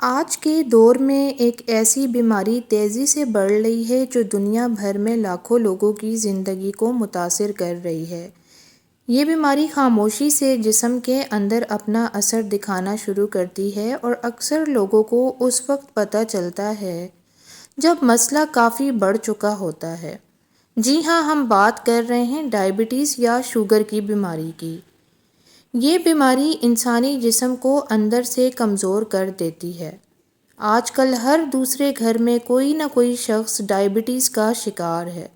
آج کے دور میں ایک ایسی بیماری تیزی سے بڑھ رہی ہے جو دنیا بھر میں لاکھوں لوگوں کی زندگی کو متاثر کر رہی ہے۔ یہ بیماری خاموشی سے جسم کے اندر اپنا اثر دکھانا شروع کرتی ہے اور اکثر لوگوں کو اس وقت پتہ چلتا ہے جب مسئلہ کافی بڑھ چکا ہوتا ہے۔ جی ہاں، ہم بات کر رہے ہیں ڈائبٹیز یا شوگر کی بیماری کی۔ یہ بیماری انسانی جسم کو اندر سے کمزور کر دیتی ہے۔ آج کل ہر دوسرے گھر میں کوئی نہ کوئی شخص ڈائبٹیز کا شکار ہے۔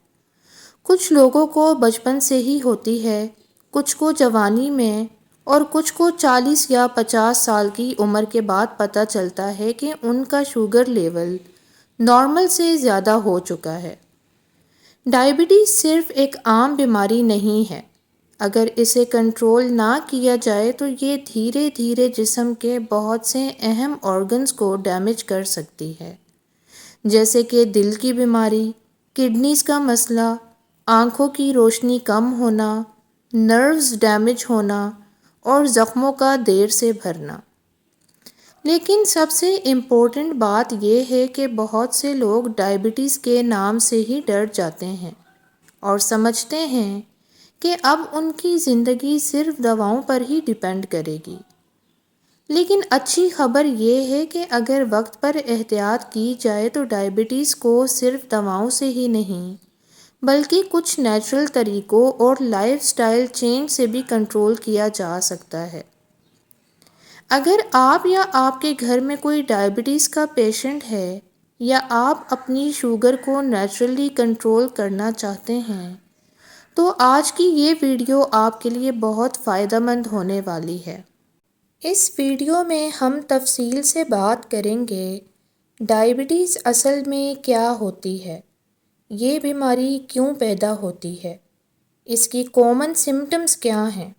کچھ لوگوں کو بچپن سے ہی ہوتی ہے، کچھ کو جوانی میں اور کچھ کو 40 یا 50 سال کی عمر کے بعد پتہ چلتا ہے کہ ان کا شوگر لیول نارمل سے زیادہ ہو چکا ہے۔ ڈائبٹیز صرف ایک عام بیماری نہیں ہے۔ اگر اسے کنٹرول نہ کیا جائے تو یہ دھیرے دھیرے جسم کے بہت سے اہم آرگنز کو ڈیمیج کر سکتی ہے، جیسے کہ دل کی بیماری، کڈنیز کا مسئلہ، آنکھوں کی روشنی کم ہونا، نروز ڈیمیج ہونا اور زخموں کا دیر سے بھرنا۔ لیکن سب سے امپورٹنٹ بات یہ ہے کہ بہت سے لوگ ڈائبٹیز کے نام سے ہی ڈر جاتے ہیں اور سمجھتے ہیں کہ اب ان کی زندگی صرف دواؤں پر ہی ڈیپینڈ کرے گی۔ لیکن اچھی خبر یہ ہے کہ اگر وقت پر احتیاط کی جائے تو ڈائبٹیز کو صرف دواؤں سے ہی نہیں بلکہ کچھ نیچرل طریقوں اور لائف سٹائل چینج سے بھی کنٹرول کیا جا سکتا ہے۔ اگر آپ یا آپ کے گھر میں کوئی ڈائبٹیز کا پیشنٹ ہے یا آپ اپنی شوگر کو نیچرلی کنٹرول کرنا چاہتے ہیں تو آج کی یہ ویڈیو آپ کے لیے بہت فائدہ مند ہونے والی ہے۔ اس ویڈیو میں ہم تفصیل سے بات کریں گے ڈائبٹیز اصل میں کیا ہوتی ہے، یہ بیماری کیوں پیدا ہوتی ہے، اس کی کامن سمپٹمز کیا ہیں،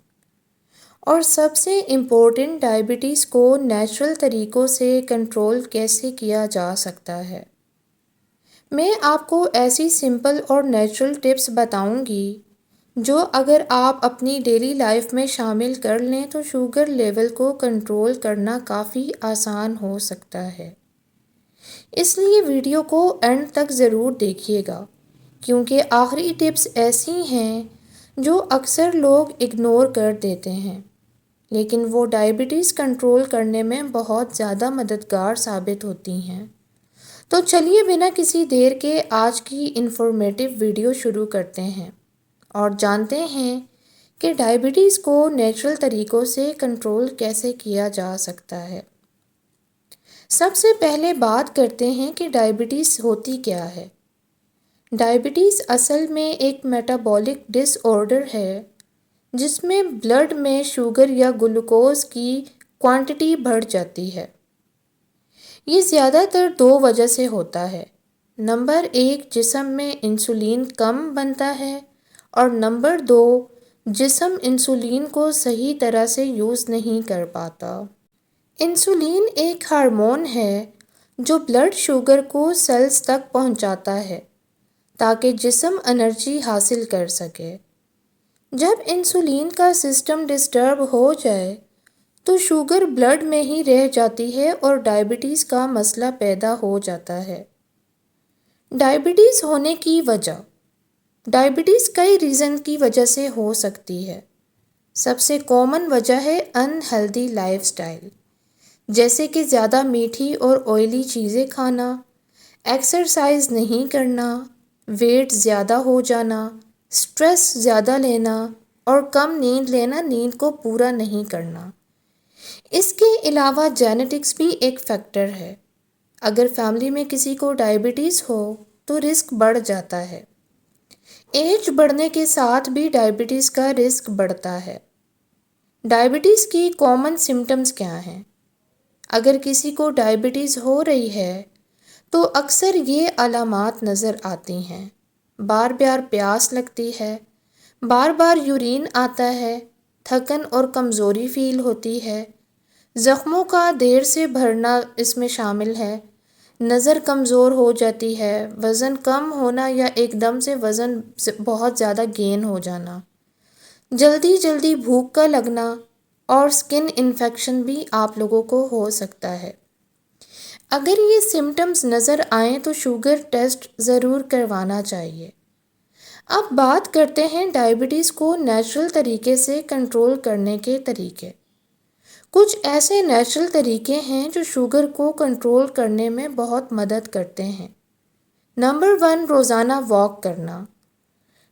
اور سب سے امپورٹنٹ ڈائبٹیز کو نیچرل طریقوں سے کنٹرول کیسے کیا جا سکتا ہے۔ میں آپ کو ایسی سمپل اور نیچرل ٹپس بتاؤں گی جو اگر آپ اپنی ڈیلی لائف میں شامل کر لیں تو شوگر لیول کو کنٹرول کرنا کافی آسان ہو سکتا ہے۔ اس لیے ویڈیو کو اینڈ تک ضرور دیکھیے گا کیونکہ آخری ٹپس ایسی ہیں جو اکثر لوگ اگنور کر دیتے ہیں لیکن وہ ڈائبٹیز کنٹرول کرنے میں بہت زیادہ مددگار ثابت ہوتی ہیں۔ تو چلیے بنا کسی دیر کے آج کی انفارمیٹیو ویڈیو شروع کرتے ہیں اور جانتے ہیں کہ ڈائبٹیز کو نیچرل طریقوں سے کنٹرول کیسے کیا جا سکتا ہے۔ سب سے پہلے بات کرتے ہیں کہ ڈائبٹیز ہوتی کیا ہے۔ ڈائبٹیز اصل میں ایک میٹابولک ڈس آرڈر ہے جس میں بلڈ میں شوگر یا گلوکوز کی کوانٹٹی بڑھ جاتی ہے۔ یہ زیادہ تر دو وجہ سے ہوتا ہے۔ نمبر 1، جسم میں انسولین کم بنتا ہے اور نمبر 2، جسم انسولین کو صحیح طرح سے یوز نہیں کر پاتا۔ انسولین ایک ہارمون ہے جو بلڈ شوگر کو سیلز تک پہنچاتا ہے تاکہ جسم انرجی حاصل کر سکے۔ جب انسولین کا سسٹم ڈسٹرب ہو جائے تو شوگر بلڈ میں ہی رہ جاتی ہے اور ڈائبٹیز کا مسئلہ پیدا ہو جاتا ہے۔ ڈائبٹیز ہونے کی وجہ۔ ڈائبٹیز کئی ریزن کی وجہ سے ہو سکتی ہے۔ سب سے کامن وجہ ہے ان ہیلدی لائف سٹائل، جیسے کہ زیادہ میٹھی اور آئلی چیزیں کھانا، ایکسرسائز نہیں کرنا، ویٹ زیادہ ہو جانا، سٹریس زیادہ لینا اور کم نیند لینا، نیند کو پورا نہیں کرنا۔ اس کے علاوہ جینیٹکس بھی ایک فیکٹر ہے۔ اگر فیملی میں کسی کو ڈائبٹیز ہو تو رسک بڑھ جاتا ہے۔ ایج بڑھنے کے ساتھ بھی ڈائبٹیز کا رسک بڑھتا ہے۔ ڈائبٹیز کی کامن سمپٹمز کیا ہیں؟ اگر کسی کو ڈائبٹیز ہو رہی ہے تو اکثر یہ علامات نظر آتی ہیں۔ بار بار پیاس لگتی ہے، بار بار یورین آتا ہے، تھکن اور کمزوری فیل ہوتی ہے، زخموں کا دیر سے بھرنا اس میں شامل ہے، نظر کمزور ہو جاتی ہے، وزن کم ہونا یا ایک دم سے وزن بہت زیادہ گین ہو جانا، جلدی جلدی بھوک کا لگنا اور سکن انفیکشن بھی آپ لوگوں کو ہو سکتا ہے۔ اگر یہ سمٹمز نظر آئیں تو شوگر ٹیسٹ ضرور کروانا چاہیے۔ اب بات کرتے ہیں ڈائبٹیز کو نیچرل طریقے سے کنٹرول کرنے کے طریقے۔ کچھ ایسے نیچرل طریقے ہیں جو شوگر کو کنٹرول کرنے میں بہت مدد کرتے ہیں۔ نمبر 1، روزانہ واک کرنا۔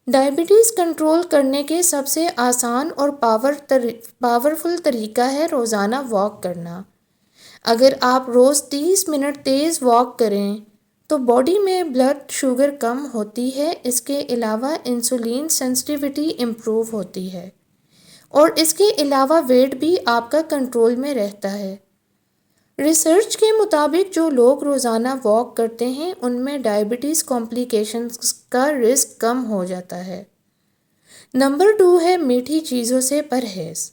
ڈائبٹیز کنٹرول کرنے کے سب سے آسان اور پاورفل طریقہ ہے روزانہ واک کرنا۔ اگر آپ روز 30 منٹ تیز واک کریں تو باڈی میں بلڈ شوگر کم ہوتی ہے۔ اس کے علاوہ انسولین سینسٹیوٹی امپروو ہوتی ہے اور اس کے علاوہ ویٹ بھی آپ کا کنٹرول میں رہتا ہے۔ ریسرچ کے مطابق جو لوگ روزانہ واک کرتے ہیں ان میں ڈائبٹیز کمپلیکیشنز کا رسک کم ہو جاتا ہے۔ نمبر 2 ہے میٹھی چیزوں سے پرہیز۔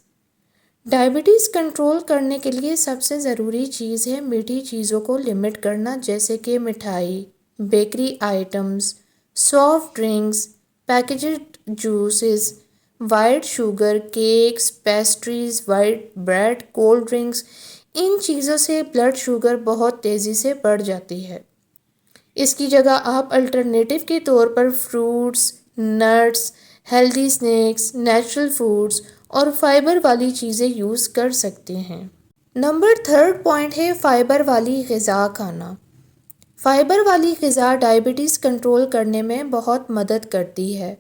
ڈائبٹیز کنٹرول کرنے کے لیے سب سے ضروری چیز ہے میٹھی چیزوں کو لمٹ کرنا، جیسے کہ مٹھائی، bakery items, soft drinks, packaged juices, white sugar, cakes, pastries, white bread, cold drinks. ان چیزوں سے بلڈ شوگر بہت تیزی سے بڑھ جاتی ہے۔ اس کی جگہ آپ الٹرنیٹیو کے طور پر fruits, nuts, healthy snacks, natural foods اور فائبر والی چیزیں یوز کر سکتے ہیں۔ نمبر 3 پوائنٹ ہے فائبر والی غذا کھانا۔ فائبر والی غذا ڈائبٹیز کنٹرول کرنے میں بہت مدد کرتی ہے۔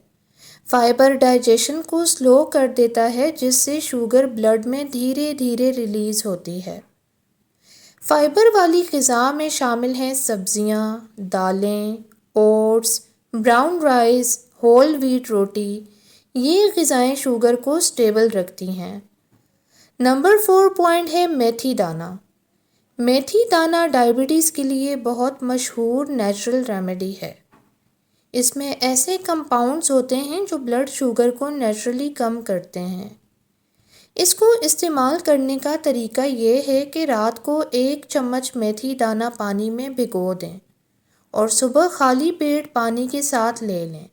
فائبر ڈائجیشن کو سلو کر دیتا ہے، جس سے شوگر بلڈ میں دھیرے دھیرے ریلیز ہوتی ہے۔ فائبر والی غذا میں شامل ہیں سبزیاں، دالیں، oats, brown rice, whole wheat روٹی۔ یہ غذائیں شوگر کو سٹیبل رکھتی ہیں۔ نمبر 4 پوائنٹ ہے میتھی دانہ۔ میتھی دانہ ڈائبٹیز کے لیے بہت مشہور نیچرل ریمیڈی ہے۔ اس میں ایسے کمپاؤنڈز ہوتے ہیں جو بلڈ شوگر کو نیچرلی کم کرتے ہیں۔ اس کو استعمال کرنے کا طریقہ یہ ہے کہ رات کو 1 چمچ میتھی دانہ پانی میں بھگو دیں اور صبح خالی پیٹ پانی کے ساتھ لے لیں۔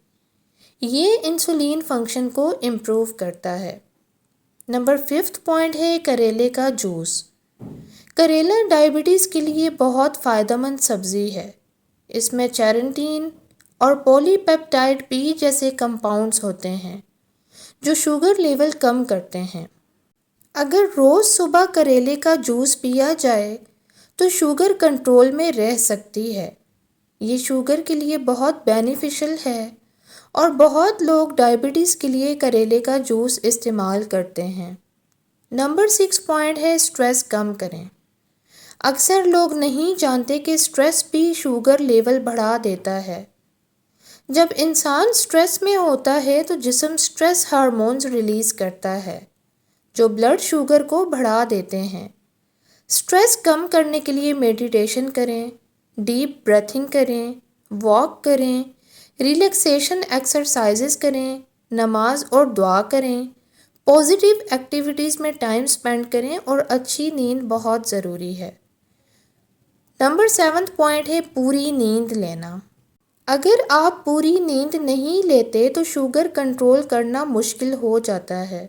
یہ انسولین فنکشن کو امپروو کرتا ہے۔ نمبر 5 پوائنٹ ہے کریلے کا جوس۔ کریلا ڈائبٹیز کے لیے بہت فائدہ مند سبزی ہے۔ اس میں چیرنٹین اور پولی پیپٹائڈ پی جیسے کمپاؤنڈز ہوتے ہیں جو شوگر لیول کم کرتے ہیں۔ اگر روز صبح کریلے کا جوس پیا جائے تو شوگر کنٹرول میں رہ سکتی ہے۔ یہ شوگر کے لیے بہت بینیفیشل ہے اور بہت لوگ ڈائبٹیز کے لیے کریلے کا جوس استعمال کرتے ہیں۔ نمبر 6 پوائنٹ ہے سٹریس کم کریں۔ اکثر لوگ نہیں جانتے کہ سٹریس بھی شوگر لیول بڑھا دیتا ہے۔ جب انسان سٹریس میں ہوتا ہے تو جسم سٹریس ہارمونز ریلیز کرتا ہے جو بلڈ شوگر کو بڑھا دیتے ہیں۔ سٹریس کم کرنے کے لیے میڈیٹیشن کریں، ڈیپ بریتھنگ کریں، واک کریں، ریلیکسیشن ایکسرسائزز کریں، نماز اور دعا کریں، پازیٹیو ایکٹیویٹیز میں ٹائم سپینڈ کریں اور اچھی نیند بہت ضروری ہے۔ نمبر 7 پوائنٹ ہے پوری نیند لینا۔ اگر آپ پوری نیند نہیں لیتے تو شوگر کنٹرول کرنا مشکل ہو جاتا ہے۔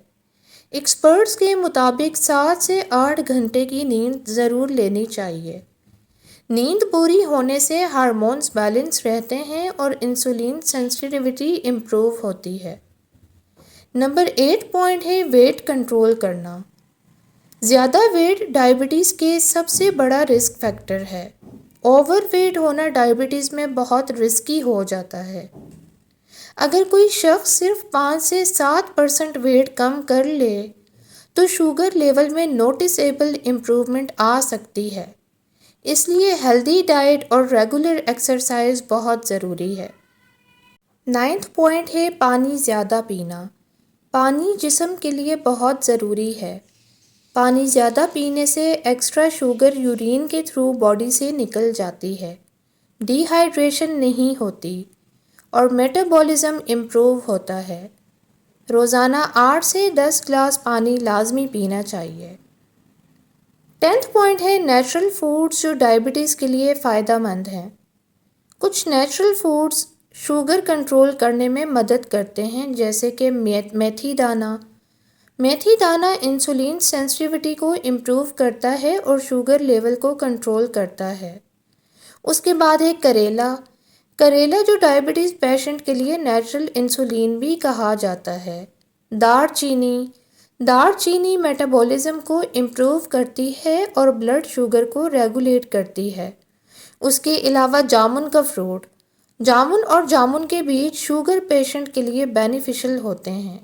ایکسپرٹس کے مطابق 7 سے 8 گھنٹے کی نیند ضرور لینی چاہیے۔ نیند پوری ہونے سے ہارمونز بیلنس رہتے ہیں اور انسولین سینسٹیوٹی امپروو ہوتی ہے۔ نمبر 8 پوائنٹ ہے ویٹ کنٹرول کرنا۔ زیادہ ویٹ ڈائبٹیز کے سب سے بڑا رسک فیکٹر ہے۔ اوور ویٹ ہونا ڈائبٹیز میں بہت رسکی ہو جاتا ہے۔ اگر کوئی شخص صرف 5 سے 7% ویٹ کم کر لے تو شوگر لیول میں نوٹیسیبل امپروومنٹ آ سکتی ہے۔ اس لیے ہیلدی ڈائٹ اور ریگولر ایکسرسائز بہت ضروری ہے۔ 9 پوائنٹ ہے پانی زیادہ پینا۔ پانی جسم کے لیے بہت ضروری ہے۔ پانی زیادہ پینے سے ایکسٹرا شوگر یورین کے تھرو باڈی سے نکل جاتی ہے، ڈی ہائیڈریشن نہیں ہوتی اور میٹابولزم امپروو ہوتا ہے۔ روزانہ 8 سے 10 گلاس پانی لازمی پینا چاہیے۔ 10 پوائنٹ ہے نیچرل فوڈز جو ڈائبٹیز کے لیے فائدہ مند ہیں۔ کچھ نیچرل فوڈز شوگر کنٹرول کرنے میں مدد کرتے ہیں، جیسے کہ میتھی دانہ، میتھی دانہ انسولین سینسٹیوٹی کو امپروو کرتا ہے اور شوگر لیول کو کنٹرول کرتا ہے۔ اس کے بعد ہے کریلا۔ کریلا جو ڈائبٹیز پیشنٹ کے لیے نیچرل انسولین بھی کہا جاتا ہے۔ دار چینی۔ دار چینی میٹابولزم کو امپروو کرتی ہے اور بلڈ شوگر کو ریگولیٹ کرتی ہے۔ اس کے علاوہ جامن کا فروٹ۔ جامن اور جامن کے بیج شوگر پیشنٹ کے لیے بینیفیشل ہوتے ہیں۔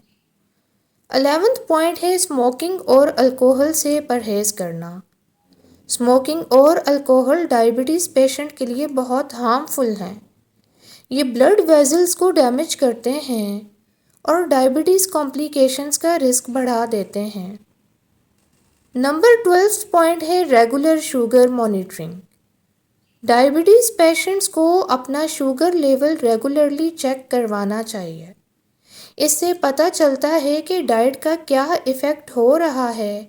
11 پوائنٹ ہے اسموکنگ اور الکوہل سے پرہیز کرنا۔ اسموکنگ اور الکوہل ڈائبٹیز پیشنٹ کے لیے بہت ہارمفل ہیں۔ یہ بلڈ ویزلز کو ڈیمیج کرتے ہیں اور ڈائبٹیز کمپلیکیشنز کا رسک بڑھا دیتے ہیں۔ نمبر 12 پوائنٹ ہے regular sugar monitoring. Diabetes patients کو اپنا شوگر لیول ریگولرلی چیک کروانا چاہیے۔ اس سے پتہ چلتا ہے کہ ڈائٹ کا کیا ایفیکٹ ہو رہا ہے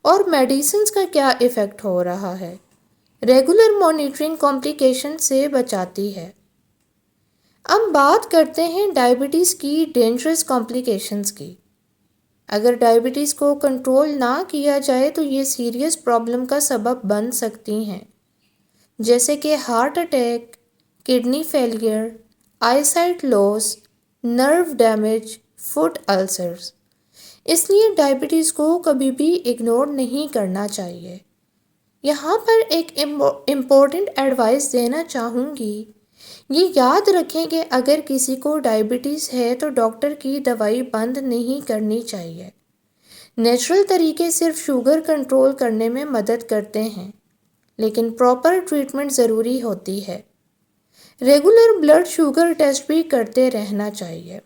اور میڈیسنز کا کیا ایفیکٹ ہو رہا ہے۔ ریگولر مانیٹرنگ کمپلیکیشن سے بچاتی ہے۔ اب بات کرتے ہیں ڈائبٹیز کی ڈینجرس کمپلیکیشنز کی۔ اگر ڈائبٹیز کو کنٹرول نہ کیا جائے تو یہ سیریس پرابلم کا سبب بن سکتی ہیں، جیسے کہ ہارٹ اٹیک، کڈنی فیلئر، آئی سائٹ لاس، نرو ڈیمیج، فوڈ السرز۔ اس لیے ڈائبٹیز کو کبھی بھی اگنور نہیں کرنا چاہیے۔ یہاں پر ایک امپورٹنٹ ایڈوائس دینا چاہوں گی۔ یہ یاد رکھیں کہ اگر کسی کو ڈائبٹیز ہے تو ڈاکٹر کی دوائی بند نہیں کرنی چاہیے۔ نیچرل طریقے صرف شوگر کنٹرول کرنے میں مدد کرتے ہیں، لیکن پراپر ٹریٹمنٹ ضروری ہوتی ہے۔ ریگولر بلڈ شوگر ٹیسٹ بھی کرتے رہنا چاہیے۔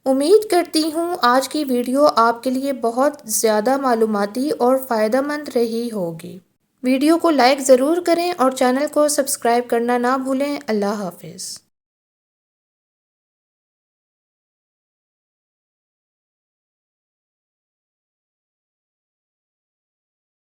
امید کرتی ہوں آج کی ویڈیو آپ کے لیے بہت زیادہ معلوماتی اور فائدہ مند رہی ہوگی۔ ویڈیو کو لائک ضرور کریں اور چینل کو سبسکرائب کرنا نہ بھولیں۔ اللہ حافظ۔